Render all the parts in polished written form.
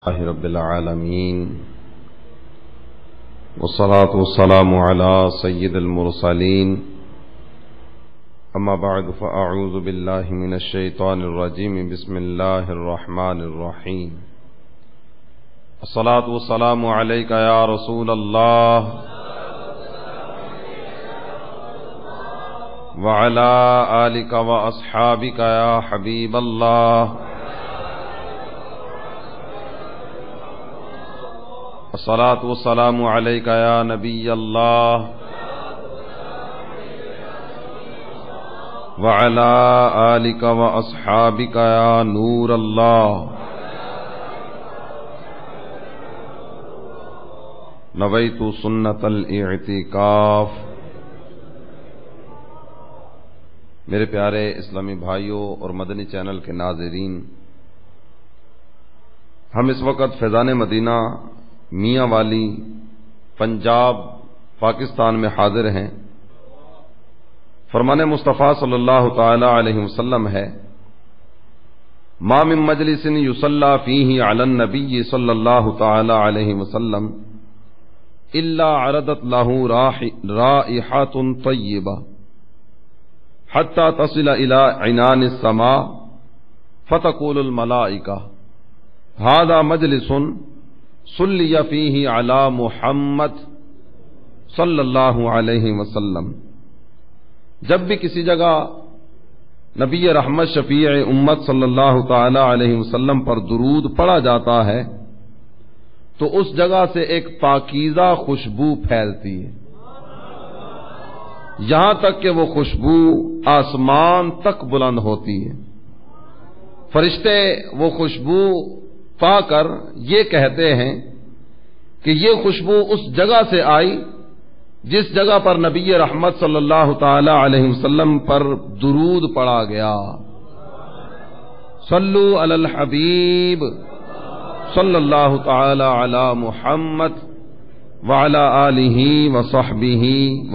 اللہ رب العالمین والصلاة والسلام على سید المرسلین اما بعد فاعوذ باللہ من الشیطان الرجیم بسم اللہ الرحمن الرحیم الصلاة والسلام علیک یا رسول اللہ وعلى آلک واصحابک یا حبیب اللہ الصلاة والسلام علیک یا نبی اللہ وعلی آلک واصحابک یا نور اللہ نویت سنت الاعتکاف۔ میرے پیارے اسلامی بھائیوں اور مدنی چینل کے ناظرین، ہم اس وقت فیضان مدینہ میاں والی پنجاب پاکستان میں حاضر ہیں۔ فرمان مصطفیٰ صلی اللہ تعالی علیہ وسلم ہے، ما من مجلس یصلی فیہ علی النبی صلی اللہ تعالی علیہ وسلم الا عرضت لہ رائحۃ طیبہ حتی تصل الی عنان السماء فتقول الملائکہ ھذا مجلس صلی فیہ علی محمد صلی اللہ علیہ وسلم۔ جب بھی کسی جگہ نبی رحمت شفیع امت صلی اللہ تعالی علیہ وسلم پر درود پڑھا جاتا ہے تو اس جگہ سے ایک پاکیزہ خوشبو پھیلتی ہے، یہاں تک کہ وہ خوشبو آسمان تک بلند ہوتی ہے۔ فرشتے وہ خوشبو پا کر یہ کہتے ہیں کہ یہ خوشبو اس جگہ سے آئی جس جگہ پر نبی رحمت صلی اللہ تعالی علیہ وسلم پر درود پڑھا گیا۔ صلو علی الحبیب صلی اللہ تعالی علی محمد وعلی آلہ وصحبہ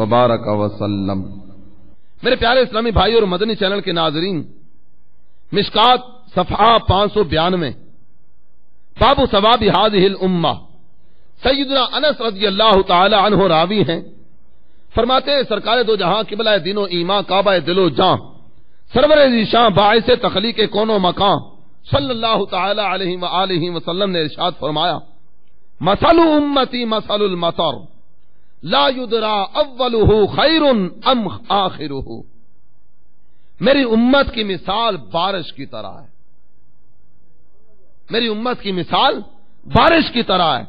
وبارک وسلم۔ میرے پیارے اسلامی بھائی اور مدنی چینل کے ناظرین، مشکات صفحہ 592 باب ثواب هذه الامہ، سیدنا انس رضی اللہ تعالی عنہ راوی ہیں، فرماتے ہیں سرکار دو جہاں قبلہ دین و ایمان کعبہ دل و جاں سرور ذیشان باعث تخلیق کون و مکان صلی اللہ تعالی علیہ وآلہ وسلم نے ارشاد فرمایا، مثل امتی مثل المطر لا یدرا اولہ خیر ام آخرہ۔ میری امت کی مثال بارش کی طرح ہے، میری امت کی مثال بارش کی طرح ہے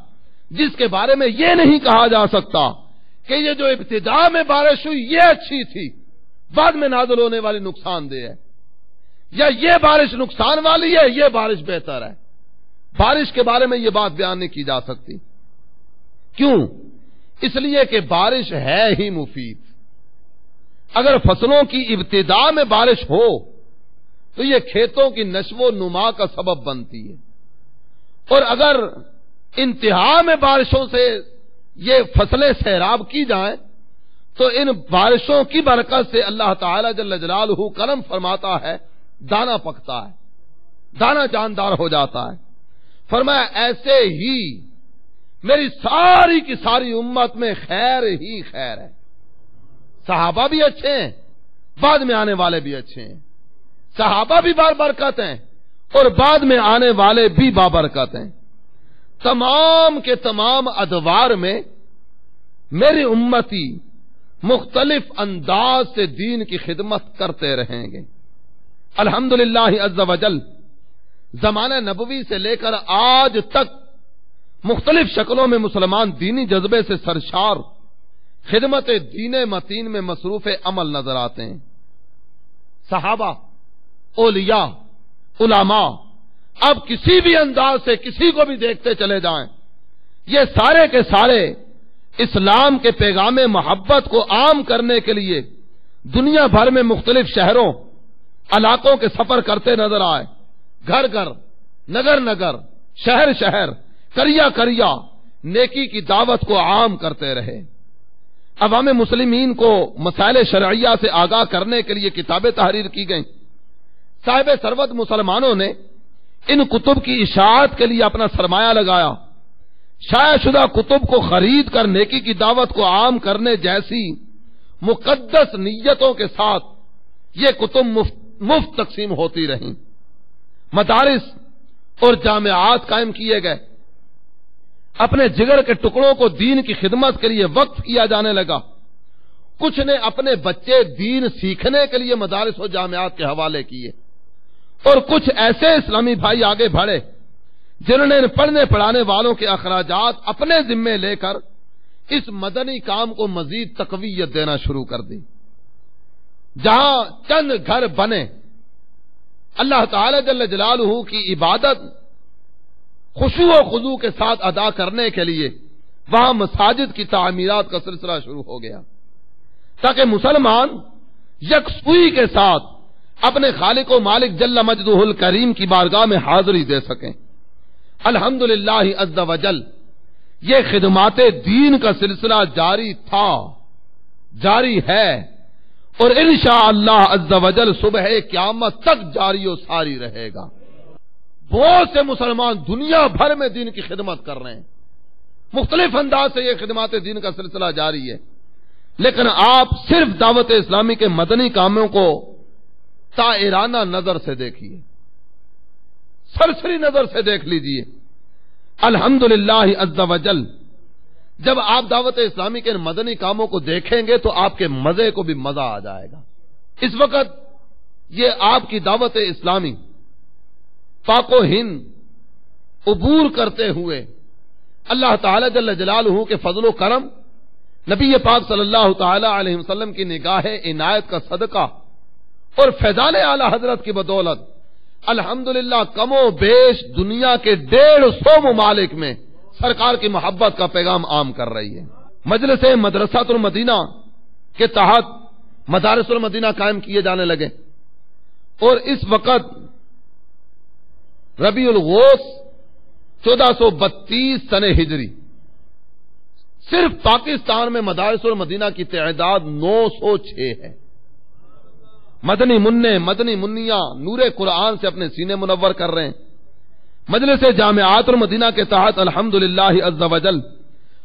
جس کے بارے میں یہ نہیں کہا جا سکتا کہ یہ جو ابتدا میں بارش ہوئی یہ اچھی تھی، بعد میں نازل ہونے والی نقصان دہ ہے، یا یہ بارش نقصان والی ہے، یہ بارش بہتر ہے۔ بارش کے بارے میں یہ بات بیان نہیں کی جا سکتی۔ کیوں؟ اس لیے کہ بارش ہے ہی مفید۔ اگر فصلوں کی ابتدا میں بارش ہو تو یہ کھیتوں کی نشو و نما کا سبب بنتی ہے، اور اگر انتہا میں بارشوں سے یہ فصلیں سیراب کی جائیں تو ان بارشوں کی برکت سے اللہ تعالی جل جلالہ کرم فرماتا ہے، دانا پکتا ہے، دانا جاندار ہو جاتا ہے۔ فرمایا ایسے ہی میری ساری کی ساری امت میں خیر ہی خیر ہے۔ صحابہ بھی اچھے ہیں، بعد میں آنے والے بھی اچھے ہیں، صحابہ بھی بابرکت ہیں اور بعد میں آنے والے بھی بابرکت ہیں۔ تمام کے تمام ادوار میں میری امتی مختلف انداز سے دین کی خدمت کرتے رہیں گے۔ الحمدللہ عز وجل زمانہ نبوی سے لے کر آج تک مختلف شکلوں میں مسلمان دینی جذبے سے سرشار خدمت دین متین میں مصروف عمل نظر آتے ہیں۔ صحابہ، اولیاء، علماء، اب کسی بھی انداز سے کسی کو بھی دیکھتے چلے جائیں، یہ سارے کے سارے اسلام کے پیغام محبت کو عام کرنے کے لیے دنیا بھر میں مختلف شہروں علاقوں کے سفر کرتے نظر آئے، گھر گھر، نگر نگر، شہر شہر، کریا کریا نیکی کی دعوت کو عام کرتے رہے۔ عوام مسلمین کو مسائل شرعیہ سے آگاہ کرنے کے لیے کتابیں تحریر کی گئیں۔ صاحب ثروت مسلمانوں نے ان کتب کی اشاعت کے لیے اپنا سرمایہ لگایا، شائع شدہ کتب کو خرید کر نیکی کی دعوت کو عام کرنے جیسی مقدس نیتوں کے ساتھ یہ کتب مفت تقسیم ہوتی رہیں، مدارس اور جامعات قائم کیے گئے، اپنے جگر کے ٹکڑوں کو دین کی خدمت کے لیے وقف کیا جانے لگا، کچھ نے اپنے بچے دین سیکھنے کے لیے مدارس و جامعات کے حوالے کیے، اور کچھ ایسے اسلامی بھائی آگے بڑھے جنہوں نے پڑھنے پڑھانے والوں کے اخراجات اپنے ذمے لے کر اس مدنی کام کو مزید تقویت دینا شروع کر دی۔ جہاں چند گھر بنے اللہ تعالی جل جلالہ کی عبادت خشوع و خضوع کے ساتھ ادا کرنے کے لیے وہاں مساجد کی تعمیرات کا سلسلہ شروع ہو گیا، تاکہ مسلمان یکسوئی کے ساتھ اپنے خالق و مالک جل مجدہ الکریم کی بارگاہ میں حاضری دے سکیں۔ الحمدللہ عز وجل یہ خدمات دین کا سلسلہ جاری تھا، جاری ہے، اور انشاءاللہ عز وجل صبح قیامت تک جاری و ساری رہے گا۔ بہت سے مسلمان دنیا بھر میں دین کی خدمت کر رہے ہیں، مختلف انداز سے یہ خدمات دین کا سلسلہ جاری ہے، لیکن آپ صرف دعوت اسلامی کے مدنی کاموں کو طائرانہ نظر سے دیکھیے، سرسری نظر سے دیکھ لیجئے۔ الحمدللہ عز وجل جب آپ دعوت اسلامی کے مدنی کاموں کو دیکھیں گے تو آپ کے مزے کو بھی مزہ آ جائے گا۔ اس وقت یہ آپ کی دعوت اسلامی پاک و ہند عبور کرتے ہوئے اللہ تعالی جل جلالہ کے فضل و کرم، نبی پاک صلی اللہ تعالی علیہ وسلم کی نگاہ عنایت کا صدقہ اور فیضان اعلی حضرت کی بدولت الحمدللہ کم و بیش دنیا کے 150 ممالک میں سرکار کی محبت کا پیغام عام کر رہی ہے۔ مجلس مدرسۃ المدینہ کے تحت مدارس المدینہ قائم کیے جانے لگے، اور اس وقت ربیع الغوث 1432 سن ہجری صرف پاکستان میں مدارس المدینہ کی تعداد 906 ہے۔ مدنی منع مدنی منیا نور قرآن سے اپنے سینے منور کر رہے ہیں۔ مجلس جامعات المدینہ کے تحت الحمدللہ عز وجل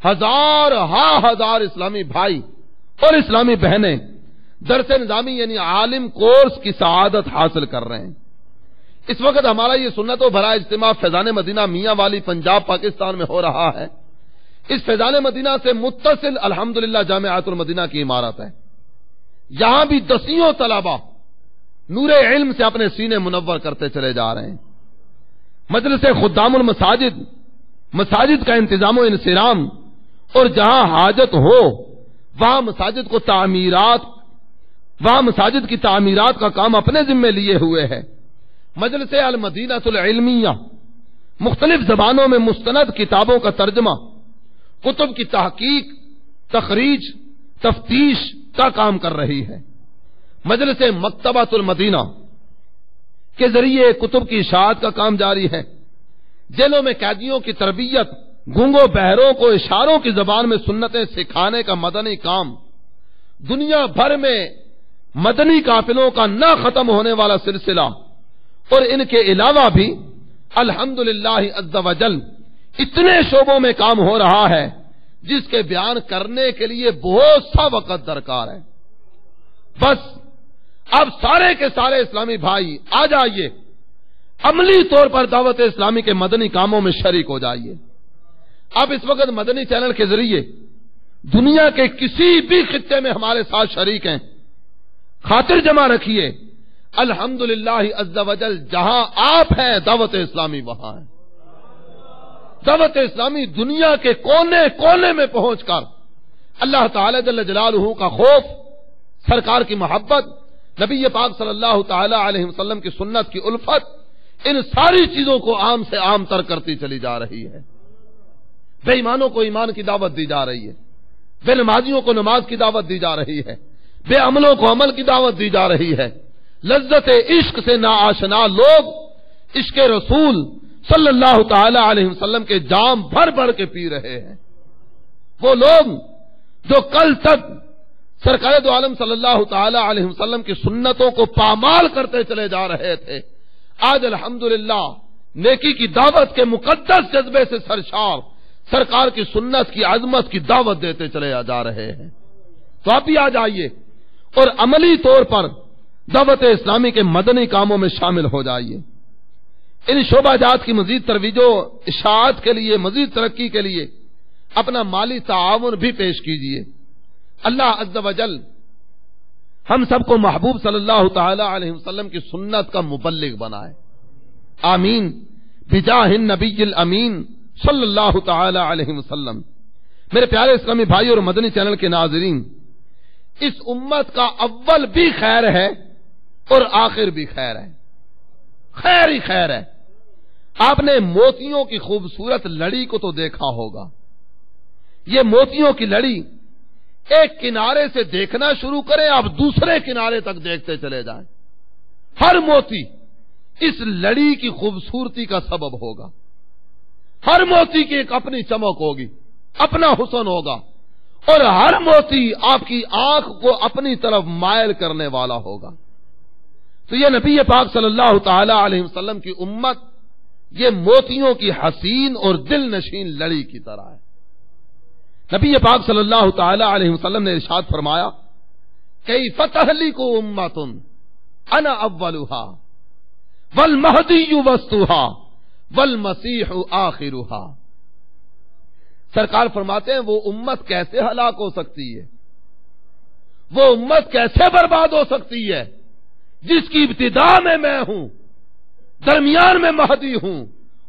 ہزار اسلامی بھائی اور اسلامی بہنیں درس نظامی یعنی عالم کورس کی سعادت حاصل کر رہے ہیں۔ اس وقت ہمارا یہ سنت و بھرا اجتماع فیضان مدینہ میاں والی پنجاب پاکستان میں ہو رہا ہے۔ اس فیضان مدینہ سے متصل الحمدللہ جامعات المدینہ کی عمارت ہے، یہاں بھی دسیوں طلبہ نور علم سے اپنے سینے منور کرتے چلے جا رہے ہیں۔ مجلس خدام المساجد مساجد کا انتظام و انصرام، اور جہاں حاجت ہو وہاں مساجد کی تعمیرات کا کام اپنے ذمے لیے ہوئے ہے۔ مجلس المدینہ العلمیہ مختلف زبانوں میں مستند کتابوں کا ترجمہ، کتب کی تحقیق، تخریج، تفتیش کا کام کر رہی ہے۔ مجلس مکتبۃ المدینہ کے ذریعے کتب کی اشاعت کا کام جاری ہے۔ جیلوں میں قیدیوں کی تربیت، گونگوں بہروں کو اشاروں کی زبان میں سنتیں سکھانے کا مدنی کام، دنیا بھر میں مدنی قافلوں کا نہ ختم ہونے والا سلسلہ، اور ان کے علاوہ بھی الحمدللہ عز وجل اتنے شعبوں میں کام ہو رہا ہے جس کے بیان کرنے کے لیے بہت سا وقت درکار ہے۔ بس اب سارے کے سارے اسلامی بھائی آ جائیے، عملی طور پر دعوت اسلامی کے مدنی کاموں میں شریک ہو جائیے۔ اب اس وقت مدنی چینل کے ذریعے دنیا کے کسی بھی خطے میں ہمارے ساتھ شریک ہیں، خاطر جمع رکھیے الحمدللہ عز وجل جہاں آپ ہیں دعوت اسلامی وہاں ہے۔ دعوت اسلامی دنیا کے کونے کونے میں پہنچ کر اللہ تعالی جل جلالہ کا خوف، سرکار کی محبت، نبی پاک صلی اللہ تعالی علیہ وسلم کی سنت کی الفت، ان ساری چیزوں کو عام سے عام تر کرتی چلی جا رہی ہے۔ بے ایمانوں کو ایمان کی دعوت دی جا رہی ہے، بے نمازیوں کو نماز کی دعوت دی جا رہی ہے، بے عملوں کو عمل کی دعوت دی جا رہی ہے۔ لذت عشق سے ناآشنا لوگ عشق رسول صلی اللہ تعالی علیہ وسلم کے جام بھر بھر کے پی رہے ہیں۔ وہ لوگ جو کل تک سرکار دو عالم صلی اللہ تعالی علیہ وسلم کی سنتوں کو پامال کرتے چلے جا رہے تھے، آج الحمدللہ نیکی کی دعوت کے مقدس جذبے سے سرشار سرکار کی سنت کی عظمت کی دعوت دیتے چلے جا رہے ہیں. تو آپ بھی آ جائیے اور عملی طور پر دعوت اسلامی کے مدنی کاموں میں شامل ہو جائیے. ان شعبہ جات کی مزید ترویج و اشاعت کے لیے، مزید ترقی کے لیے اپنا مالی تعاون بھی پیش کیجیے. اللہ عز و جل ہم سب کو محبوب صلی اللہ تعالی علیہ وسلم کی سنت کا مبلغ بنائے. آمین بجاہ النبی الامین صلی اللہ تعالی علیہ وسلم. میرے پیارے اسلامی بھائی اور مدنی چینل کے ناظرین، اس امت کا اول بھی خیر ہے اور آخر بھی خیر ہے. خیر ہی خیر ہے. آپ نے موتیوں کی خوبصورت لڑی کو تو دیکھا ہوگا. یہ موتیوں کی لڑی ایک کنارے سے دیکھنا شروع کریں، آپ دوسرے کنارے تک دیکھتے چلے جائیں. ہر موتی اس لڑی کی خوبصورتی کا سبب ہوگا. ہر موتی کی ایک اپنی چمک ہوگی، اپنا حسن ہوگا، اور ہر موتی آپ کی آنکھ کو اپنی طرف مائل کرنے والا ہوگا. تو یہ نبی پاک صلی اللہ تعالی علیہ وسلم کی امت یہ موتیوں کی حسین اور دل نشین لڑی کی طرح ہے. نبی پاک صلی اللہ تعالی علیہ وسلم نے ارشاد فرمایا کیف تہلک امۃ انا اولها والمہدی وسطها والمسیح آخرها. سرکار فرماتے ہیں وہ امت کیسے ہلاک ہو سکتی ہے، وہ امت کیسے برباد ہو سکتی ہے جس کی ابتدا میں ہوں، درمیان میں مہدی ہوں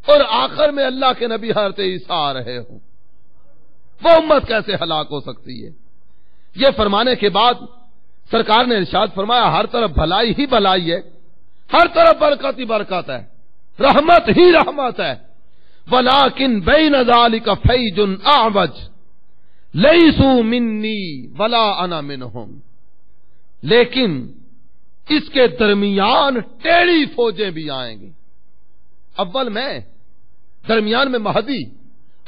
اور آخر میں اللہ کے نبی حضرت عیسیٰ آ رہے ہوں. وہ امت کیسے ہلاک ہو سکتی ہے؟ یہ فرمانے کے بعد سرکار نے ارشاد فرمایا ہر طرف بھلائی ہی بھلائی ہے، ہر طرف برکت ہی برکت ہے، رحمت ہی رحمت ہے. ولیکن بین ذالک فیج اعوج لیسوا منی ولا انا منہم. لیکن اس کے درمیان ٹیڑھی فوجیں بھی آئیں گی. اول میں، درمیان میں مہدی،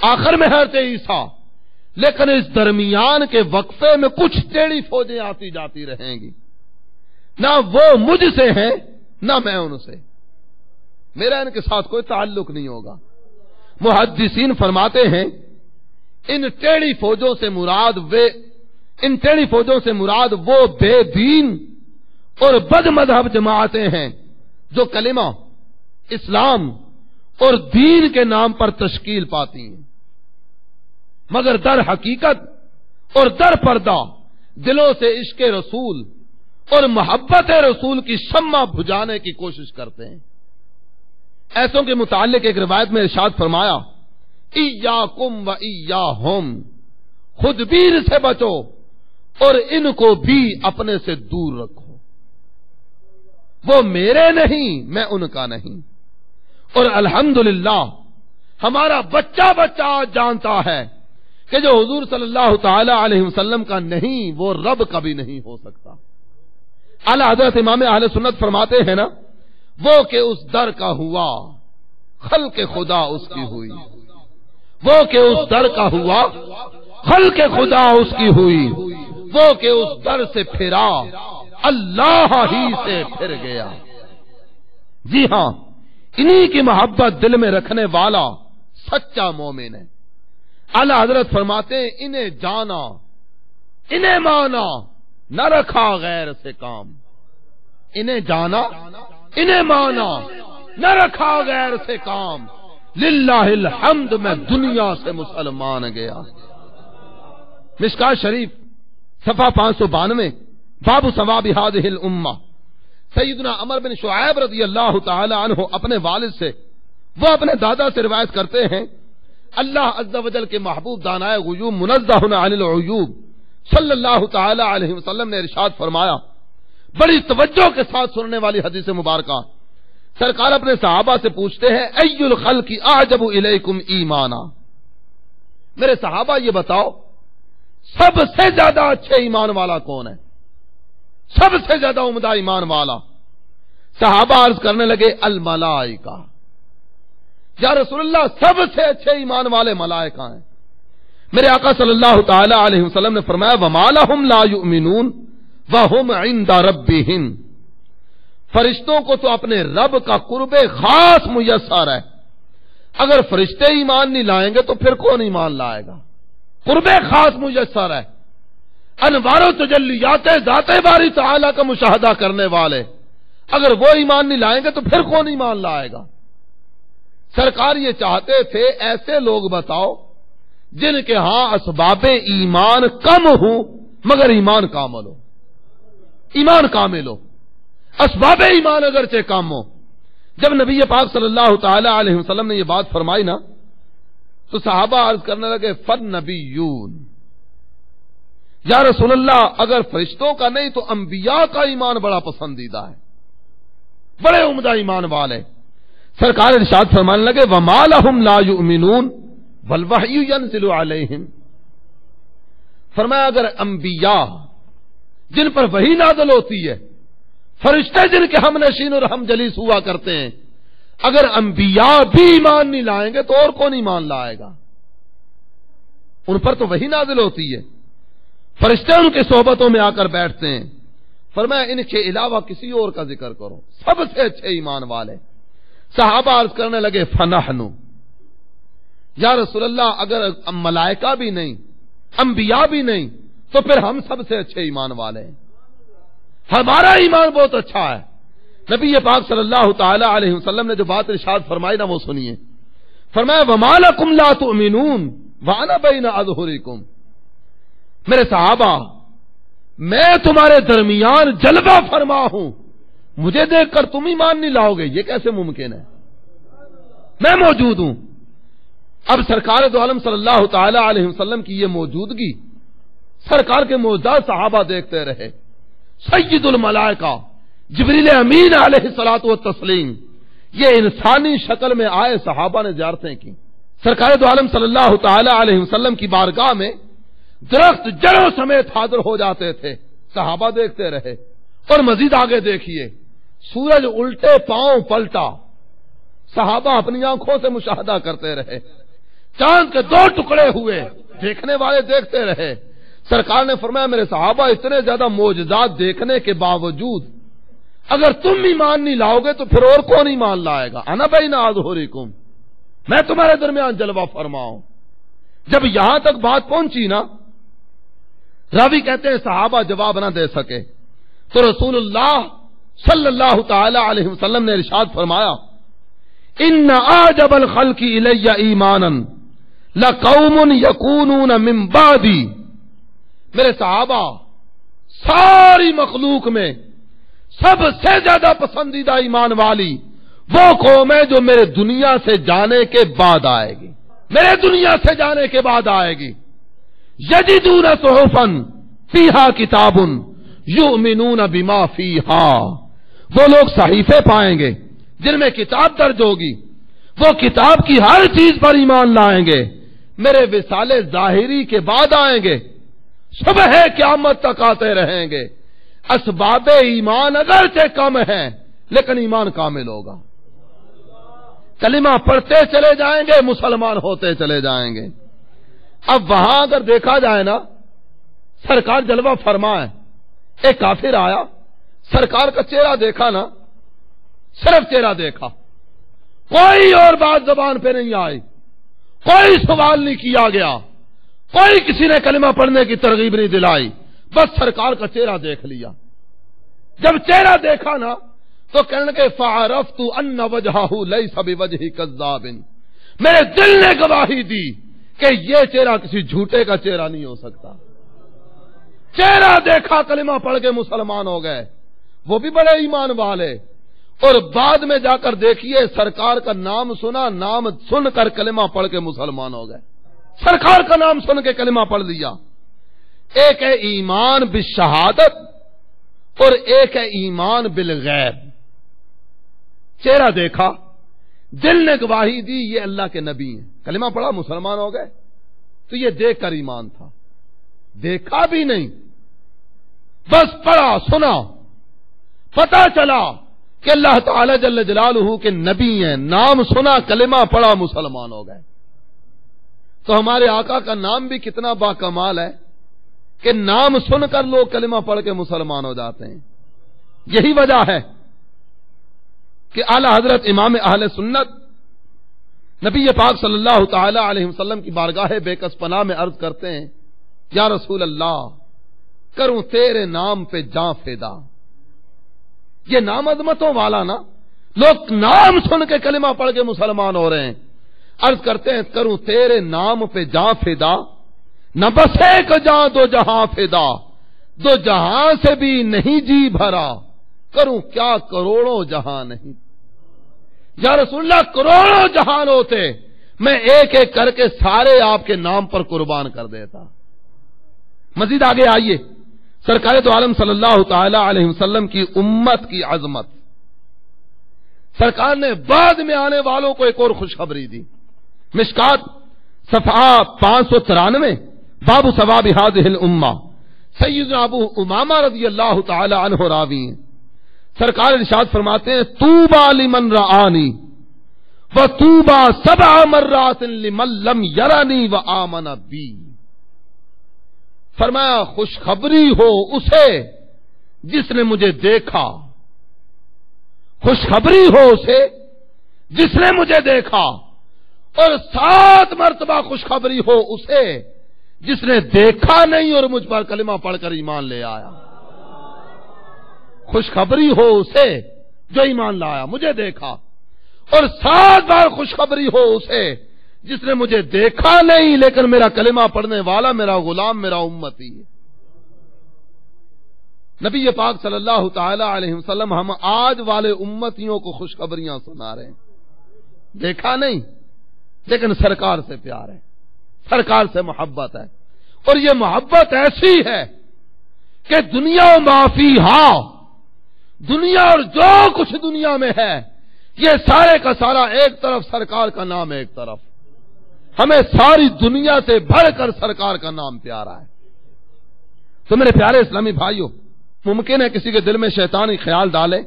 آخر میں حضرت عیسیٰ، لیکن اس درمیان کے وقفے میں کچھ ٹیڑھی فوجیں آتی جاتی رہیں گی. نہ وہ مجھ سے ہیں نہ میں ان سے، میرا ان کے ساتھ کوئی تعلق نہیں ہوگا. محدثین فرماتے ہیں ان ٹیڑھی فوجوں سے مراد وہ بے دین اور بد مذہب جماعتیں ہیں جو کلمہ اسلام اور دین کے نام پر تشکیل پاتی ہیں، مگر در حقیقت اور در پردہ دلوں سے عشق رسول اور محبت رسول کی شمع بجھانے کی کوشش کرتے ہیں. ایسوں کے متعلق ایک روایت میں ارشاد فرمایا ایاکم و ایاہم، خودبین سے بچو اور ان کو بھی اپنے سے دور رکھو. وہ میرے نہیں، میں ان کا نہیں. اور الحمدللہ ہمارا بچہ آج جانتا ہے کہ جو حضور صلی اللہ تعالی علیہ وسلم کا نہیں وہ رب کا بھی نہیں ہو سکتا. اعلی حضرت امام اہل سنت فرماتے ہیں نا، وہ کہ اس در کا ہوا خلق خدا اس کی ہوئی، وہ کہ اس در کا ہوا خلق خدا اس کی ہوئی، وہ کہ اس در سے پھرا اللہ ہی سے پھر گیا. جی ہاں، انہی کی محبت دل میں رکھنے والا سچا مومن ہے. اعلی حضرت فرماتے ہیں انہیں جانا، انہیں مانا، نہ رکھا غیر سے کام. انہیں جانا، انہیں مانا، نہ رکھا غیر سے کام. للہ الحمد میں دنیا سے مسلمان گیا. مشکات شریف صفحہ 592 باب ثواب هذه الامہ. سیدنا عمر بن شعیب رضی اللہ تعالی عنہ اپنے والد سے، وہ اپنے دادا سے روایت کرتے ہیں اللہ عز و جل کے محبوب دانائے غیوب منزہ عن العیوب صلی اللہ تعالی علیہ وسلم نے ارشاد فرمایا، بڑی توجہ کے ساتھ سننے والی حدیث مبارکہ. سرکار اپنے صحابہ سے پوچھتے ہیں ای الخلق اعجب الیکم ایمانا، میرے صحابہ یہ بتاؤ سب سے زیادہ اچھے ایمان والا کون ہے، سب سے زیادہ عمدہ ایمان والا؟ صحابہ عرض کرنے لگے الملائکہ. یا رسول اللہ سب سے اچھے ایمان والے ملائکہ ہیں. میرے آقا صلی اللہ تعالی علیہ وسلم نے فرمایا وما لهم لا یؤمنون وهم عند ربهم، فرشتوں کو تو اپنے رب کا قرب خاص میسر ہے. اگر فرشتے ایمان نہیں لائیں گے تو پھر کون ایمان لائے گا؟ قرب خاص میسر ہے. انوار و تجلیات ذات باری تعالی کا مشاہدہ کرنے والے اگر وہ ایمان نہیں لائیں گے تو پھر کون ایمان لائے گا؟ سرکار یہ چاہتے تھے ایسے لوگ بتاؤ جن کے ہاں اسباب ایمان کم ہوں مگر ایمان کامل ہو. ایمان کامل ہو، اسباب ایمان اگرچہ کم ہو. جب نبی پاک صلی اللہ تعالی علیہ وسلم نے یہ بات فرمائی نا تو صحابہ عرض کرنے لگے فالنبیون، یا رسول اللہ اگر فرشتوں کا نہیں تو انبیاء کا ایمان بڑا پسندیدہ ہے، بڑے عمدہ ایمان والے. سرکار ارشاد فرمانے لگے وما لهم لا یؤمنون والوحی ینزل علیہم. فرمایا اگر انبیاء جن پر وحی نازل ہوتی ہے، فرشتے جن کے ہم نشین اور ہم جلیس ہوا کرتے ہیں، اگر انبیاء بھی ایمان نہیں لائیں گے تو اور کون ایمان لائے گا؟ ان پر تو وحی نازل ہوتی ہے، فرشتے ان کی صحبتوں میں آ کر بیٹھتے ہیں. فرمایا ان کے علاوہ کسی اور کا ذکر کرو، سب سے اچھے ایمان والے. صحابہ عرض کرنے لگے فنحنو، یا رسول اللہ اگر ملائکہ بھی نہیں، انبیاء بھی نہیں تو پھر ہم سب سے اچھے ایمان والے ہیں، ہمارا ایمان بہت اچھا ہے. نبی پاک صلی اللہ تعالی علیہ وسلم نے جو بات ارشاد فرمائی نا وہ سنیے. فرمایا وما لکم لا تؤمنون وانا بین اظہرکم. میرے صحابہ میں تمہارے درمیان جلوہ فرما ہوں، مجھے دیکھ کر تم ایمان نہیں لاؤ گے، یہ کیسے ممکن ہے؟ میں موجود ہوں. اب سرکار دو عالم صلی اللہ تعالی علیہ وسلم کی یہ موجودگی سرکار کے معجزات صحابہ دیکھتے رہے. سید الملائکہ جبریل امین علیہ الصلوۃ والتسلیم یہ انسانی شکل میں آئے، صحابہ نے زیارتیں کی. سرکار دو عالم صلی اللہ تعالی علیہ وسلم کی بارگاہ میں درخت جڑوں سمیت حاضر ہو جاتے تھے، صحابہ دیکھتے رہے. اور مزید آگے دیکھیے سورج الٹے پاؤں پلٹا، صحابہ اپنی آنکھوں سے مشاہدہ کرتے رہے. چاند کے دو ٹکڑے ہوئے، دیکھنے والے دیکھتے رہے. سرکار نے فرمایا میرے صحابہ اتنے زیادہ معجزات دیکھنے کے باوجود اگر تم ایمان نہیں لاؤ گے تو پھر اور کون ایمان لائے گا؟ انا بین اظہرکم، میں تمہارے درمیان جلوہ فرماؤں. جب یہاں تک بات پہنچی نا، راوی کہتے ہیں صحابہ جواب نہ دے سکے تو رسول اللہ صلی اللہ تعالی علیہ وسلم نے ارشاد فرمایا ان اعجب الخلق الی ایمانا لقوم یکونون من بعدی. میرے صحابہ ساری مخلوق میں سب سے زیادہ پسندیدہ ایمان والی وہ قوم ہے جو میرے دنیا سے جانے کے بعد آئے گی، میرے دنیا سے جانے کے بعد آئے گی. یجدون صحفا فیہا کتاب یؤمنون بما فیہا. وہ لوگ صحیفے پائیں گے جن میں کتاب درج ہوگی، وہ کتاب کی ہر چیز پر ایمان لائیں گے، میرے وصال ظاہری کے بعد آئیں گے، صبح قیامت تک آتے رہیں گے. اسباب ایمان اگرچہ کم ہیں لیکن ایمان کامل ہوگا. کلمہ پڑھتے چلے جائیں گے، مسلمان ہوتے چلے جائیں گے. اب وہاں اگر دیکھا جائے نا، سرکار جلوہ فرمائے، ایک کافر آیا، سرکار کا چہرہ دیکھا نا، صرف چہرہ دیکھا، کوئی اور بات زبان پہ نہیں آئی، کوئی سوال نہیں کیا گیا، کوئی کسی نے کلمہ پڑھنے کی ترغیب نہیں دلائی، بس سرکار کا چہرہ دیکھ لیا. جب چہرہ دیکھا نا تو کہنے لگے فعرفت ان وجہہ لیس بوجہ کذاب. میرے دل نے گواہی دی کہ یہ چہرہ کسی جھوٹے کا چہرہ نہیں ہو سکتا. چہرہ دیکھا، کلمہ پڑھ کے مسلمان ہو گئے، وہ بھی بڑے ایمان والے. اور بعد میں جا کر دیکھیے سرکار کا نام سنا، نام سن کر کلمہ پڑھ کے مسلمان ہو گئے. سرکار کا نام سن کے کلمہ پڑھ لیا. ایک ہے ایمان بالشہادت اور ایک ہے ایمان بالغیب. چہرہ دیکھا، دل نے گواہی دی یہ اللہ کے نبی ہیں، کلمہ پڑھا مسلمان ہو گئے. تو یہ دیکھ کر ایمان تھا، دیکھا بھی نہیں، بس پڑھا سنا، پتا چلا کہ اللہ تعالی جل جلالہ کے نبی ہیں، نام سنا، کلمہ پڑھا، مسلمان ہو گئے. تو ہمارے آقا کا نام بھی کتنا باکمال ہے کہ نام سن کر لوگ کلمہ پڑھ کے مسلمان ہو جاتے ہیں. یہی وجہ ہے کہ اعلی حضرت امام اہل سنت نبی پاک صلی اللہ تعالی علیہ وسلم کی بارگاہ بے کس پناہ میں عرض کرتے ہیں، یا رسول اللہ کروں تیرے نام پہ جاں فدا۔ یہ نام عظمتوں والا نا، لوگ نام سن کے کلمہ پڑھ کے مسلمان ہو رہے ہیں۔ عرض کرتے ہیں کروں تیرے نام پہ جاں فدا، نہ بس ایک جاں دو جہاں فدا، دو جہاں سے بھی نہیں جی بھرا، کروں کیا کروڑوں جہاں نہیں۔ یا رسول اللہ کروڑوں جہان ہوتے، میں ایک ایک کر کے سارے آپ کے نام پر قربان کر دیتا۔ مزید آگے آئیے، سرکار تو عالم صلی اللہ تعالی علیہ وسلم کی امت کی عظمت، سرکار نے بعد میں آنے والوں کو ایک اور خوشخبری دی۔ مشکات صفحہ 593، باب ثواب هذه الامہ، سیدنا ابو امامہ رضی اللہ تعالی عنہ راوی ہیں۔ سرکار ارشاد فرماتے ہیں طوبى لمن رآنی وطوبى 7 مرات لمن لم يرنی وآمن بی۔ فرمایا خوشخبری ہو اسے جس نے مجھے دیکھا، خوشخبری ہو اسے جس نے مجھے دیکھا، اور 7 مرتبہ خوشخبری ہو اسے جس نے دیکھا نہیں اور مجھ پر کلمہ پڑھ کر ایمان لے آیا۔ خوشخبری ہو اسے جو ایمان لایا، مجھے دیکھا، اور 7 بار خوشخبری ہو اسے جس نے مجھے دیکھا نہیں لیکن میرا کلمہ پڑھنے والا، میرا غلام، میرا امتی ہے۔ نبی پاک صلی اللہ تعالی علیہ وسلم ہم آج والے امتیوں کو خوشخبریاں سنا رہے ہیں، دیکھا نہیں لیکن سرکار سے پیار ہے، سرکار سے محبت ہے، اور یہ محبت ایسی ہے کہ دنیا و ما فیہا، دنیا اور جو کچھ دنیا میں ہے یہ سارے کا سارا ایک طرف، سرکار کا نام ایک طرف، ہمیں ساری دنیا سے بڑھ کر سرکار کا نام پیارا ہے۔ تو میرے پیارے اسلامی بھائیوں، ممکن ہے کسی کے دل میں شیطانی خیال ڈالے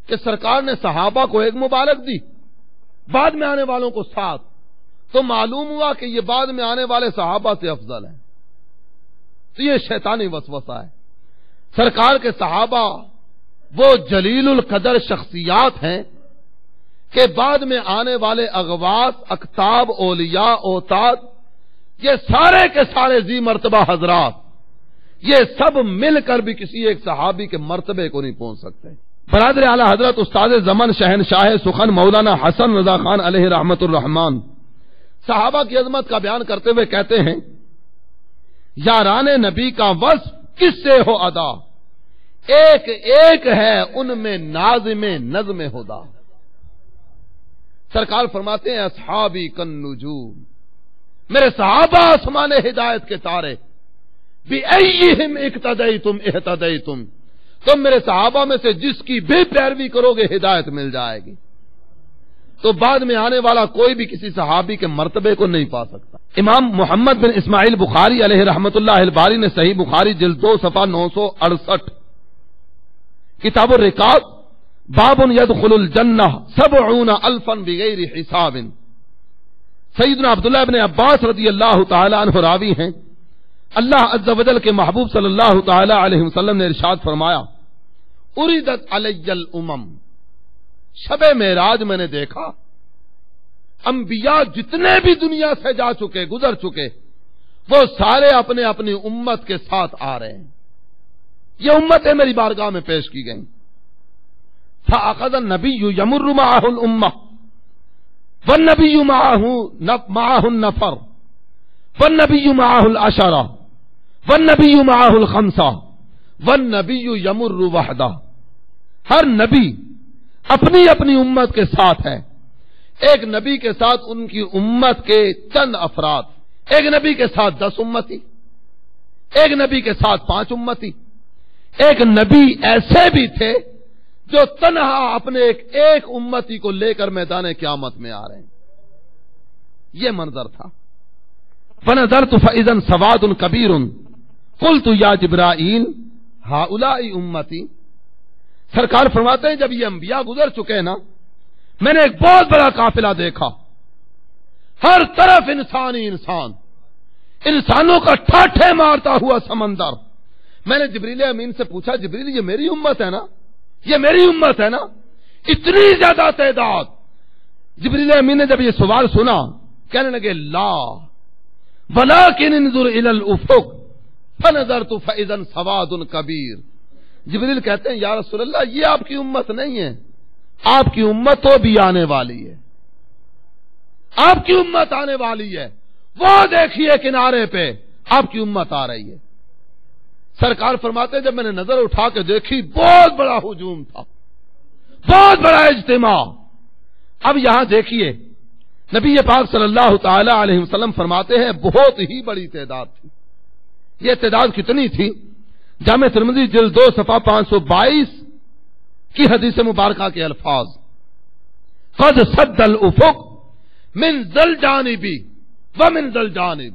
کہ سرکار نے صحابہ کو ایک مبارک دی، بعد میں آنے والوں کو 7، تو معلوم ہوا کہ یہ بعد میں آنے والے صحابہ سے افضل ہیں۔ تو یہ شیطانی وسوسہ ہے۔ سرکار کے صحابہ وہ جلیل القدر شخصیات ہیں کہ بعد میں آنے والے اغواث، اقطاب، اولیاء، اوتاد، یہ سارے کے سارے ذی مرتبہ حضرات، یہ سب مل کر بھی کسی ایک صحابی کے مرتبے کو نہیں پہنچ سکتے۔ برادر اعلی حضرت استاد زمن شہنشاہ سخن مولانا حسن رضا خان علیہ رحمت الرحمان صحابہ کی عظمت کا بیان کرتے ہوئے کہتے ہیں، یاران نبی کا وصف کس سے ہو ادا، ایک ایک ہے ان میں ناظم نظم ہدا۔ سرکار فرماتے ہیں اصحابی کن نجوم، میرے صحابہ آسمان ہدایت کے تارے، بِأَيِّهِمْ اقتدیتم اہتدیتم، تم میرے صحابہ میں سے جس کی بھی پیروی کرو گے ہدایت مل جائے گی۔ تو بعد میں آنے والا کوئی بھی کسی صحابی کے مرتبے کو نہیں پا سکتا۔ امام محمد بن اسماعیل بخاری علیہ رحمت اللہ الباری نے صحیح بخاری جلد 2 صفحہ 968، کتاب الرقاق، باب يدخل الجنہ 70,000 بغیر حساب، سیدنا عبداللہ ابن عباس رضی اللہ تعالی عنہ راوی ہیں، اللہ عز و جل کے محبوب صلی اللہ تعالی علیہ وسلم نے ارشاد فرمایا، اُرِدَتْ عَلَيَّ الْأُمَمْ، شب معراج میں نے دیکھا انبیاء جتنے بھی دنیا سے جا چکے، گزر چکے، وہ سارے اپنے اپنی امت کے ساتھ آ رہے ہیں، یہ امتیں میری بارگاہ میں پیش کی گئیں۔ فَأَخَذَ النَّبِيُّ يَمُرُّ مَعَهُ الْأُمَّةُ وَالنَّبِيُّ مَعَهُ النَّفَرُ وَالنَّبِيُّ مَعَهُ الْعَشَرَةُ وَالنَّبِيُّ مَعَهُ الْخَمْسَةُ وَالنَّبِيُّ يَمُرُّ وَحْدَهُ، ہر نبی اپنی اپنی امت کے ساتھ ہے، ایک نبی کے ساتھ ان کی امت کے چند افراد، ایک نبی کے ساتھ 10 امتی، ایک نبی کے ساتھ 5 امتی، ایک نبی ایسے بھی تھے جو تنہا اپنے ایک امتی کو لے کر میدان قیامت میں آ رہے ہیں۔ یہ منظر تھا۔ فَنَظَرْتُ فَإِذًا سَوَادٌ كَبِيرٌ قُلْتُ يَا جِبْرَائِيلُ هَؤُلَاءِ أُمَّتِي، سرکار فرماتے ہیں جب یہ انبیاء گزر چکے نا، میں نے ایک بہت بڑا قافلہ دیکھا، ہر طرف انسانی انسان، انسانوں کا ٹھاٹھے مارتا ہوا سمندر۔ میں نے جبریل امین سے پوچھا، جبریل یہ میری امت ہے نا، یہ میری امت ہے نا؟ اتنی زیادہ تعداد. جبریل امین نے جب یہ سوال سنا کہنے لگے لا ولکن انظر الی الافق فنظرت فاذا سواد کبیر. جبریل کہتے ہیں یا رسول اللہ یہ آپ کی امت نہیں ہے، آپ کی امت تو بھی آنے والی ہے، آپ کی امت آنے والی ہے، وہ دیکھیے کنارے پہ آپ کی امت آ رہی ہے. سرکار فرماتے جب میں نے نظر اٹھا کے دیکھی بہت بڑا ہجوم تھا، بہت بڑا اجتماع. اب یہاں دیکھیے نبی پاک صلی اللہ تعالی علیہ وسلم فرماتے ہیں بہت ہی بڑی تعداد تھی. یہ تعداد کتنی تھی؟ جامع ترمذی جلد 2 صفحہ 522 کی حدیث مبارکہ کے الفاظ قد سد الافق من ذل جانب ومن ذل جانب.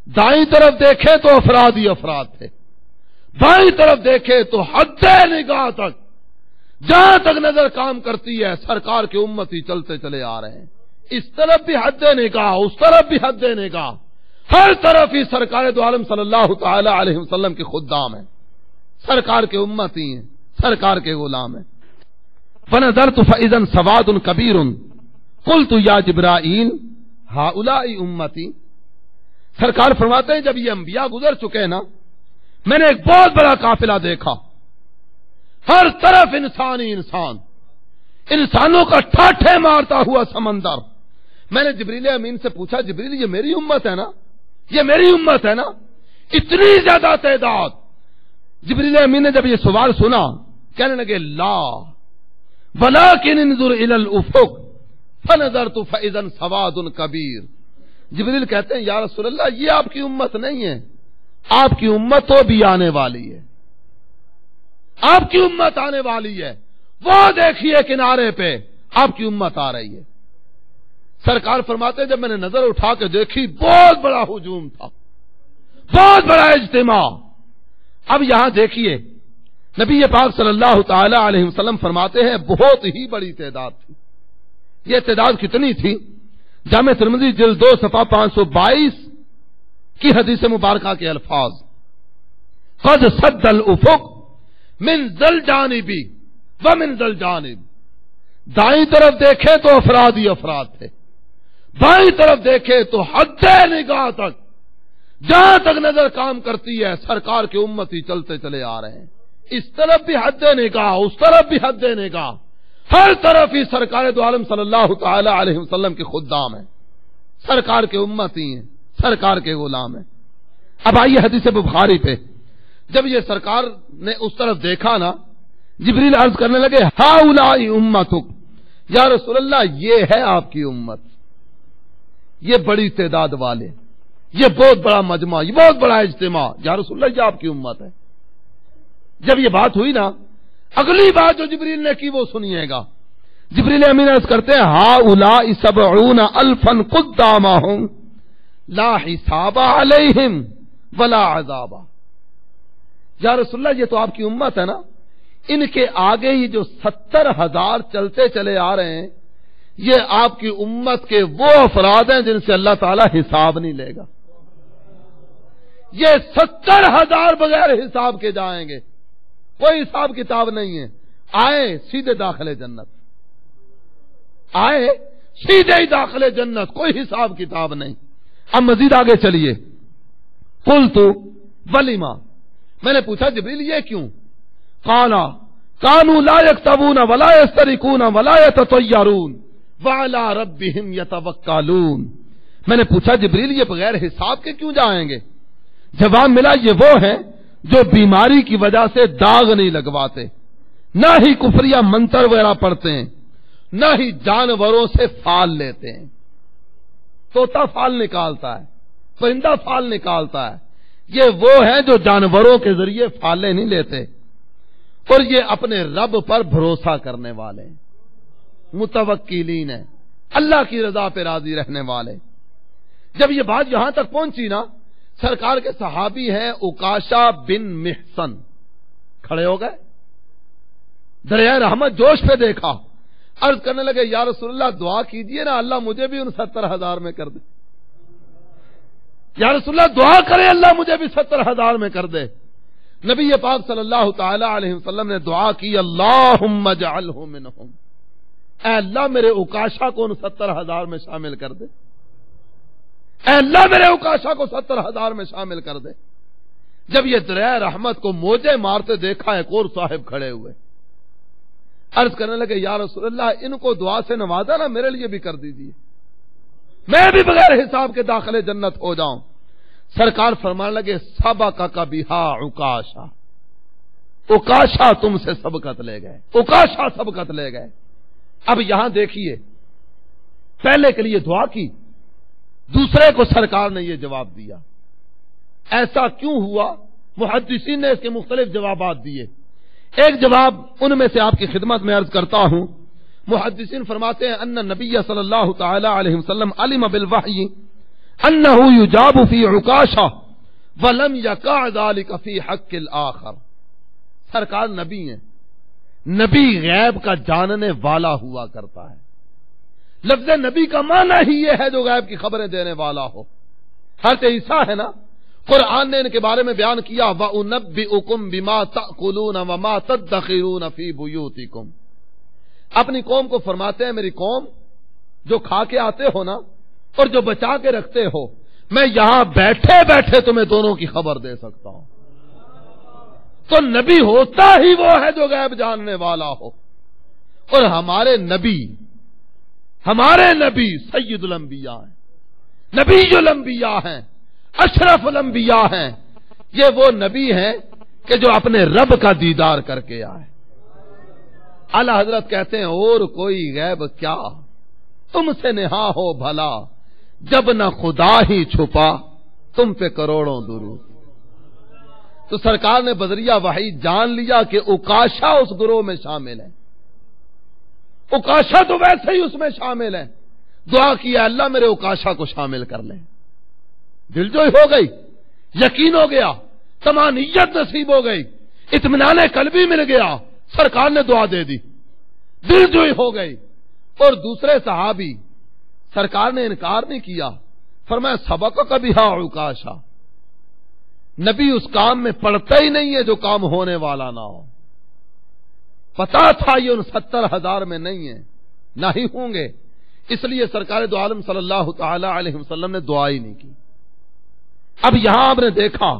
دائیں طرف دیکھے تو افراد ہی افراد تھے، بائیں طرف دیکھے تو حد نگاہ تک جہاں تک نظر کام کرتی ہے سرکار کے امتی چلتے چلے آ رہے ہیں. اس طرف بھی حد نگاہ، اس طرف بھی حد نگاہ، ہر طرف ہی سرکار دو عالم صلی اللہ تعالی علیہ وسلم کے خدام ہیں، سرکار کے امتی ہیں، سرکار کے غلام ہیں. فنظرت فاذا سواد کبیر قلت یا جبرائیل ہؤلاء امتی. سرکار فرماتے ہیں جب یہ انبیاء گزر چکے نا میں نے ایک بہت بڑا قافلہ دیکھا، ہر طرف انسانی انسان، انسانوں کا ٹھاٹھے مارتا ہوا سمندر. میں نے جبریل امین سے پوچھا جبریل یہ میری امت ہے نا، یہ میری امت ہے نا، اتنی زیادہ تعداد. جبریل امین نے جب یہ سوال سنا کہنے لگے لا ولکن انظر الی الافق فنظرت فاذا سواد کبیر. جبریل کہتے ہیں یا رسول اللہ یہ آپ کی امت نہیں ہے، آپ کی امت تو بھی آنے والی ہے، آپ کی امت آنے والی ہے، وہ دیکھیے کنارے پہ آپ کی امت آ رہی ہے. سرکار فرماتے جب میں نے نظر اٹھا کے دیکھی بہت بڑا ہجوم تھا، بہت بڑا اجتماع. اب یہاں دیکھیے نبی پاک صلی اللہ تعالی علیہ وسلم فرماتے ہیں بہت ہی بڑی تعداد تھی. یہ تعداد کتنی تھی؟ جامع ترمذی جلد 2 صفحہ 522 کی حدیث مبارکہ کے الفاظ قد سد الافق من ذل جانب ومن ذل جانب. دائیں طرف دیکھے تو افراد ہی افراد تھے، بائیں طرف دیکھے تو حد نگاہ تک جہاں تک نظر کام کرتی ہے سرکار کے امتی چلتے چلے آ رہے ہیں. اس طرف بھی حد نگاہ، اس طرف بھی حد نگاہ، ہر طرف ہی سرکار دو عالم صلی اللہ تعالی علیہ وسلم کے خدام ہیں، سرکار کے امتی ہیں، سرکار کے غلام ہیں. اب آئیے حدیث بخاری پہ. جب یہ سرکار نے اس طرف دیکھا نا جبریل عرض کرنے لگے ہؤلاء امتک. یا رسول اللہ یہ ہے آپ کی امت، یہ بڑی تعداد والے، یہ بہت بڑا مجمع، یہ بہت بڑا اجتماع. یا رسول اللہ یہ آپ کی امت ہے. جب یہ بات ہوئی نا اگلی بات جو جبریل نے کی وہ سنیے گا. جبریل امین عرض کرتے ہیں ہؤلاء 70,000 قدامہم لا حساب علیہم ولا عذاب. یا رسول اللہ یہ تو آپ کی امت ہے نا، ان کے آگے ہی جو 70,000 چلتے چلے آ رہے ہیں یہ آپ کی امت کے وہ افراد ہیں جن سے اللہ تعالی حساب نہیں لے گا. یہ 70,000 بغیر حساب کے جائیں گے، کوئی حساب کتاب نہیں ہے، آئے سیدھے داخلے جنت، آئے سیدھے ہی داخلے جنت، کوئی حساب کتاب نہیں. اب مزید آگے چلیے. قلت ولیما، میں نے پوچھا جبریل یہ کیوں؟ قالا کانوا لا یکتبون ولا یسترقون ولا یتطیرون وعلی ربہم یتوکلون. میں نے پوچھا جبریل یہ بغیر حساب کے کیوں جائیں گے؟ جواب ملا یہ وہ ہیں جو بیماری کی وجہ سے داغ نہیں لگواتے، نہ ہی کفریہ منتر وغیرہ پڑھتے ہیں، نہ ہی جانوروں سے فال لیتے ہیں. طوطا فال نکالتا ہے، پرندہ فال نکالتا ہے، یہ وہ ہیں جو جانوروں کے ذریعے فالے نہیں لیتے، اور یہ اپنے رب پر بھروسہ کرنے والے ہیں، متوکلین ہیں، اللہ کی رضا پہ راضی رہنے والے. جب یہ بات یہاں تک پہنچی نا سرکار کے صحابی ہیں اکاشا بن محسن، کھڑے ہو گئے، دریائے رحمت جوش پہ دیکھا، عرض کرنے لگے یا رسول اللہ دعا کیجئے نا اللہ مجھے بھی ان 70,000 میں کر دے. یا رسول اللہ دعا کرے اللہ مجھے بھی 70,000 میں کر دے. نبی پاک صلی اللہ تعالی علیہ وسلم نے دعا کی اللہم اجعلہ منہم، اے اللہ میرے عکاشہ کو ان 70,000 میں شامل کر دے، اے اللہ میرے عکاشہ کو 70,000 میں شامل کر دے۔ جب یہ دریائے رحمت کو موجے مارتے دیکھا ایک اور صاحب کھڑے ہوئے، عرض کرنے لگے یا رسول اللہ ان کو دعا سے نوازا نا، میرے لیے بھی کر دیجیے، میں بھی بغیر حساب کے داخل جنت ہو جاؤں۔ سرکار فرمانے لگے سبقک بہا عکاشہ، عکاشہ تم سے سبقت لے گئے، عکاشہ سبقت لے گئے۔ اب یہاں دیکھیے، پہلے کے لیے دعا کی، دوسرے کو سرکار نے یہ جواب دیا۔ ایسا کیوں ہوا؟ محدثین نے اس کے مختلف جوابات دیے۔ ایک جواب ان میں سے آپ کی خدمت میں عرض کرتا ہوں۔ محدثین فرماتے ہیں ان نبی صلی اللہ تعالی علیہ وسلم علم بالوحی انہ یجاب فی عکاشہ ولم یقع ذلک فی حق الآخر۔ سرکار نبی ہیں، نبی غیب کا جاننے والا ہوا کرتا ہے۔ لفظ نبی کا معنی ہی یہ ہے جو غیب کی خبریں دینے والا ہو۔ حضرت عیسیٰ ہے نا، قرآن نے ان کے بارے میں بیان کیا وَأُنَبِّئُكُم بِمَا تَأْكُلُونَ وَمَا تَدَّخِرُونَ فِي بُيُوتِكُمْ۔ اپنی قوم کو فرماتے ہیں میری قوم جو کھا کے آتے ہو نا اور جو بچا کے رکھتے ہو، میں یہاں بیٹھے بیٹھے تمہیں دونوں کی خبر دے سکتا ہوں۔ تو نبی ہوتا ہی وہ ہے جو غیب جاننے والا ہو، اور ہمارے نبی سید الانبیاء ہیں، نبی الانبیاء ہیں، اشرف الانبیاء ہیں۔ یہ وہ نبی ہیں کہ جو اپنے رب کا دیدار کر کے آئے۔ اعلی حضرت کہتے ہیں اور کوئی غیب کیا تم سے نہا ہو بھلا، جب نہ خدا ہی چھپا تم پہ کروڑوں درود۔ تو سرکار نے بذریعہ وحی جان لیا کہ عکاشہ اس گروہ میں شامل ہے، عکاشہ تو ویسے ہی اس میں شامل ہے۔ دعا کیا اللہ میرے عکاشہ کو شامل کر لیں۔ دل جوئی ہو گئی، یقین ہو گیا، طمانینت نصیب ہو گئی، اطمینان قلبی مل گیا، سرکار نے دعا دے دی، دل جوئی ہو گئی۔ اور دوسرے صحابی، سرکار نے انکار نہیں کیا، فرمایا سبقک بہا عکاشہ، نبی اس کام میں پڑتا ہی نہیں ہے جو کام ہونے والا نہ ہو۔ پتا تھا یہ ان 70,000 میں نہیں ہے، نہ ہی ہوں گے، اس لیے سرکار دو عالم صلی اللہ تعالی علیہ وسلم نے دعا ہی نہیں کی۔ اب یہاں آپ نے دیکھا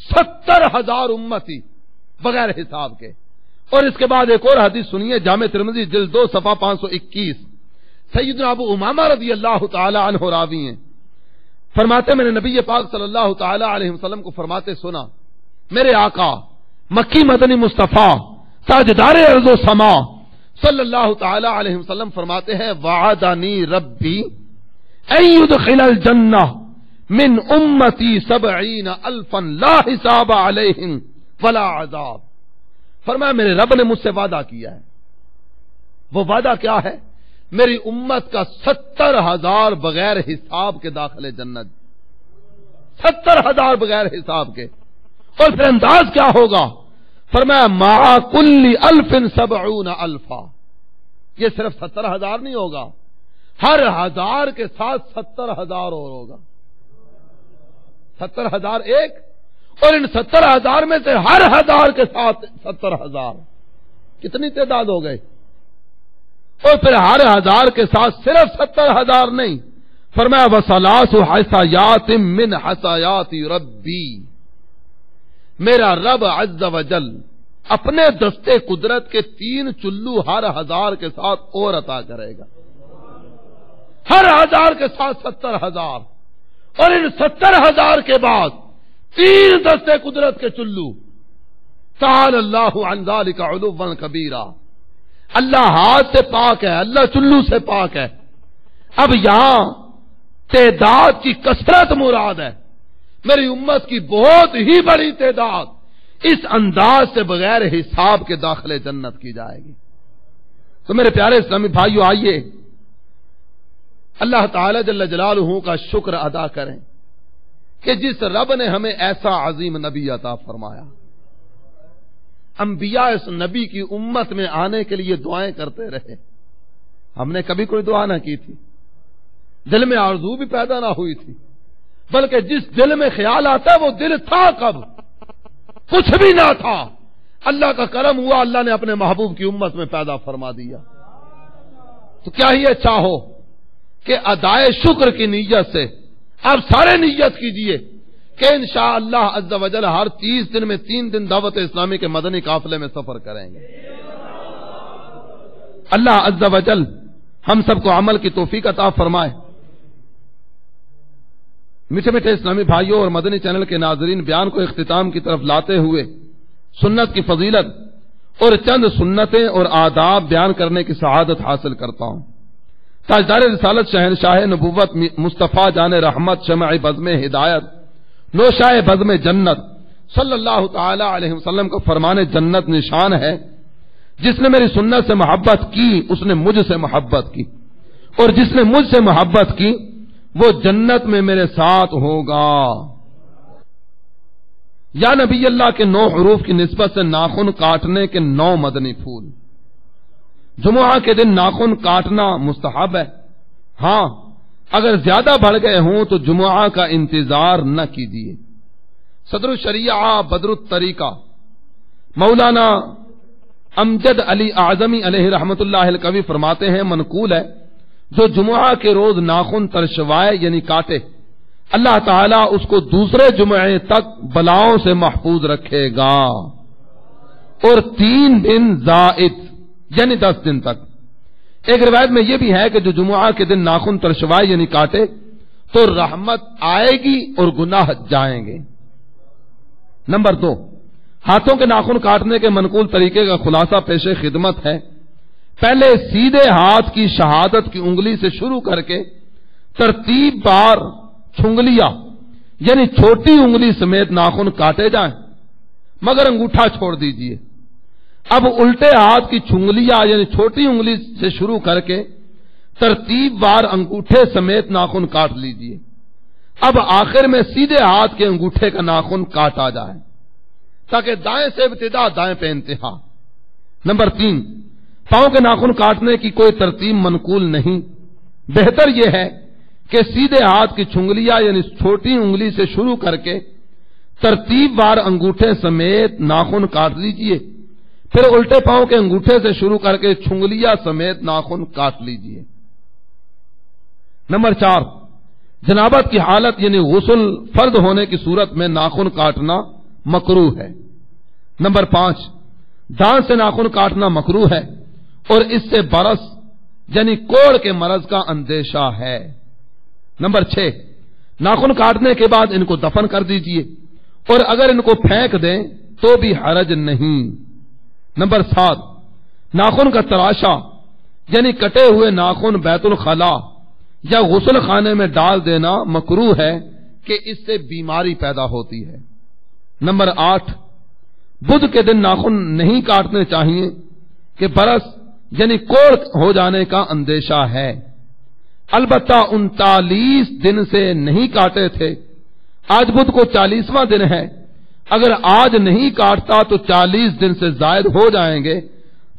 70,000 امتی بغیر حساب کے۔ اور اس کے بعد ایک اور حدیث سنیے، جامع ترمذی جلد 2 صفحہ 521، سیدنا ابو امامہ رضی اللہ تعالی عنہ راوی ہیں، فرماتے میں نے نبی پاک صلی اللہ تعالی علیہ وسلم کو فرماتے سنا، میرے آقا مکی مدنی مصطفیٰ تاجدار ارض و سما صلی اللہ تعالی علیہ وسلم فرماتے ہیں وعدنی ربی ان يدخل الجنہ من امتی 70,000 لا حساب علیہم ولا عذاب۔ فرمایا میرے رب نے مجھ سے وعدہ کیا ہے، وہ وعدہ کیا ہے؟ میری امت کا 70,000 بغیر حساب کے داخل جنت، 70,000 بغیر حساب کے۔ اور پھر انداز کیا ہوگا؟ فرمایا مع کل 1,070,000، یہ صرف 70,000 نہیں ہوگا، ہر 1000 کے ساتھ 70,000 اور ہوگا، 70,000 ایک، اور ان 70,000 میں سے ہر 1000 کے ساتھ 70,000، کتنی تعداد ہو گئی؟ اور پھر ہر 1000 کے ساتھ صرف 70,000 نہیں، فرمایا وَثَلَاثُ حَسَيَاتٍ مِّنْ حَسَيَاتِ رَبِّي، میرا رب عز و جل اپنے دستے قدرت کے 3 چلو ہر 1000 کے ساتھ اور عطا کرے گا، ہر 1000 کے ساتھ 70,000، اور ان 70,000 کے بعد 3 دستے قدرت کے چلو۔ تعالی اللہ عن ذلک علوا کبیرا، اللہ ہاتھ سے پاک ہے، اللہ چلو سے پاک ہے۔ اب یہاں تعداد کی کثرت مراد ہے، میری امت کی بہت ہی بڑی تعداد اس انداز سے بغیر حساب کے داخلے جنت کی جائے گی۔ تو میرے پیارے اسلامی بھائیو، آئیے اللہ تعالی جل جلالہ کا شکر ادا کریں کہ جس رب نے ہمیں ایسا عظیم نبی عطا فرمایا۔ انبیاء اس نبی کی امت میں آنے کے لیے دعائیں کرتے رہے، ہم نے کبھی کوئی دعا نہ کی تھی، دل میں آرزو بھی پیدا نہ ہوئی تھی، بلکہ جس دل میں خیال آتا ہے وہ دل تھا کب؟ کچھ بھی نہ تھا، اللہ کا کرم ہوا، اللہ نے اپنے محبوب کی امت میں پیدا فرما دیا۔ تو کیا ہی اچھا ہو کہ ادائے شکر کی نیت سے آپ سارے نیت کیجئے کہ انشاءاللہ عز و جل ہر 30 دن میں 3 دن دعوت اسلامی کے مدنی قافلے میں سفر کریں گے۔ اللہ عز و جل ہم سب کو عمل کی توفیق عطا فرمائے۔ میٹھے میٹھے اسلامی بھائیوں اور مدنی چینل کے ناظرین، بیان کو اختتام کی طرف لاتے ہوئے سنت کی فضیلت اور چند سنتیں اور آداب بیان کرنے کی سعادت حاصل کرتا ہوں۔ تاجدار رسالت، شہنشاہ نبوت، مصطفیٰ جان رحمت، شمع بزم ہدایت، نوشائے بزم جنت صلی اللہ تعالی علیہ وسلم کو فرمان جنت نشان ہے، جس نے میری سنت سے محبت کی اس نے مجھ سے محبت کی، اور جس نے مجھ سے محبت کی وہ جنت میں میرے ساتھ ہوگا۔ یا نبی اللہ کے 9 حروف کی نسبت سے ناخن کاٹنے کے 9 مدنی پھول۔ جمعہ کے دن ناخن کاٹنا مستحب ہے، ہاں اگر زیادہ بڑھ گئے ہوں تو جمعہ کا انتظار نہ کیجیے۔ صدر الشریعہ بدر الطریقہ مولانا امجد علی اعظمی علیہ رحمت اللہ الکوی فرماتے ہیں، منقول ہے، جو جمعہ کے روز ناخن ترشوائے یعنی کاٹے، اللہ تعالیٰ اس کو دوسرے جمعے تک بلاؤں سے محفوظ رکھے گا، اور 3 دن زائد یعنی 10 دن تک۔ ایک روایت میں یہ بھی ہے کہ جو جمعہ کے دن ناخن ترشوائے یعنی کاٹے تو رحمت آئے گی اور گناہ جائیں گے۔ نمبر 2، ہاتھوں کے ناخن کاٹنے کے منقول طریقے کا خلاصہ پیش خدمت ہے۔ پہلے سیدھے ہاتھ کی شہادت کی انگلی سے شروع کر کے ترتیب بار چھنگلیاں یعنی چھوٹی انگلی سمیت ناخن کاٹے جائیں، مگر انگوٹھا چھوڑ دیجئے۔ اب الٹے ہاتھ کی چھنگلیاں یعنی چھوٹی انگلی سے شروع کر کے ترتیب بار انگوٹھے سمیت ناخن کاٹ لیجئے۔ اب آخر میں سیدھے ہاتھ کے انگوٹھے کا ناخن کاٹا جائے تاکہ دائیں سے ابتدا دائیں پہ انتہا۔ نمبر 3، پاؤں کے ناخن کاٹنے کی کوئی ترتیب منقول نہیں، بہتر یہ ہے کہ سیدھے ہاتھ کی چھنگلیاں یعنی چھوٹی انگلی سے شروع کر کے ترتیب بار انگوٹھے سمیت ناخن کاٹ لیجئے، پھر الٹے پاؤں کے انگوٹھے سے شروع کر کے چھنگلیاں سمیت ناخن کاٹ لیجئے۔ نمبر 4، جنابت کی حالت یعنی غسل فرض ہونے کی صورت میں ناخن کاٹنا مکروہ ہے۔ نمبر 5، دانت سے ناخن کاٹنا مکروہ ہے اور اس سے برس یعنی کوڑ کے مرض کا اندیشہ ہے۔ نمبر 6، ناخن کاٹنے کے بعد ان کو دفن کر دیجئے، اور اگر ان کو پھینک دیں تو بھی حرج نہیں۔ نمبر 7، ناخن کا تراشا یعنی کٹے ہوئے ناخن بیت الخلاء یا غسل خانے میں ڈال دینا مکروہ ہے کہ اس سے بیماری پیدا ہوتی ہے۔ نمبر 8، بدھ کے دن ناخن نہیں کاٹنے چاہیے کہ برس یعنی کوڑ ہو جانے کا اندیشہ ہے، البتہ 39 دن سے نہیں کاٹے تھے، آج بدھ کو 40واں دن ہے، اگر آج نہیں کاٹتا تو 40 دن سے زائد ہو جائیں گے،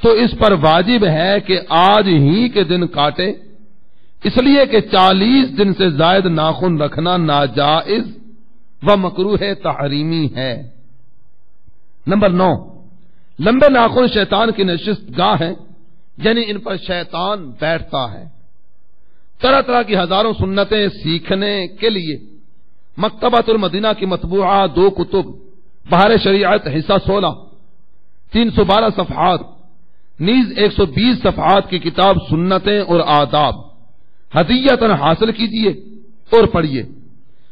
تو اس پر واجب ہے کہ آج ہی کے دن کاٹے، اس لیے کہ 40 دن سے زائد ناخن رکھنا ناجائز و مکروہ تحریمی ہے۔ نمبر 9، لمبے ناخن شیطان کی نشست گاہ ہیں، یعنی ان پر شیطان بیٹھتا ہے۔ طرح طرح کی ہزاروں سنتیں سیکھنے کے لیے مکتبۃ المدینہ کی مطبوعہ 2 کتب، بہار شریعت حصہ 16 312 صفحات، نیز 120 صفحات کی کتاب سنتیں اور آداب ہدیۃً حاصل کیجیے اور پڑھیے۔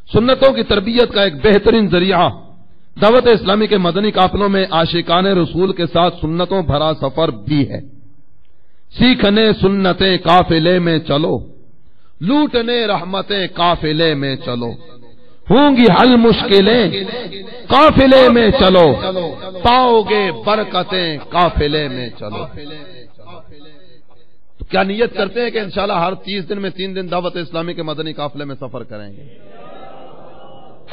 سنتوں کی تربیت کا ایک بہترین ذریعہ دعوت اسلامی کے مدنی قافلوں میں عاشقان رسول کے ساتھ سنتوں بھرا سفر بھی ہے۔ سیکھنے سنتیں قافلے میں چلو، لوٹنے رحمتیں قافلے میں چلو، ہوں گی حل مشکلیں قافلے میں چلو، پاؤ گے برکتیں قافلے میں چلو۔ تو کیا نیت کرتے ہیں کہ انشاءاللہ ہر 30 دن میں 3 دن دعوت اسلامی کے مدنی قافلے میں سفر کریں گے؟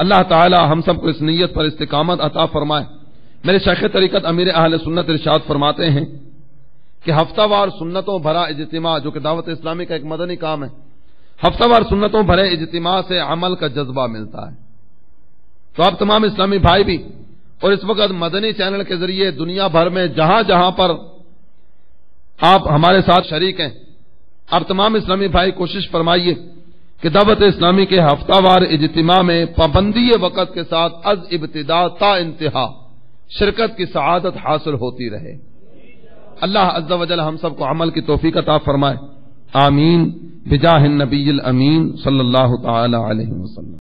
اللہ تعالی ہم سب کو اس نیت پر استقامت عطا فرمائے۔ میرے شیخ طریقت امیر اہل سنت ارشاد فرماتے ہیں کہ ہفتہ وار سنتوں بھرا اجتماع، جو کہ دعوت اسلامی کا ایک مدنی کام ہے، ہفتہ وار سنتوں بھرے اجتماع سے عمل کا جذبہ ملتا ہے۔ تو آپ تمام اسلامی بھائی بھی اور اس وقت مدنی چینل کے ذریعے دنیا بھر میں جہاں جہاں پر آپ ہمارے ساتھ شریک ہیں، آپ تمام اسلامی بھائی کوشش فرمائیے کہ دعوت اسلامی کے ہفتہ وار اجتماع میں پابندی وقت کے ساتھ از ابتدا تا انتہا شرکت کی سعادت حاصل ہوتی رہے۔ اللہ عز و جل ہم سب کو عمل کی توفیق عطا فرمائے، آمین بجاہ النبی الامین صلی اللہ تعالی علیہ وسلم۔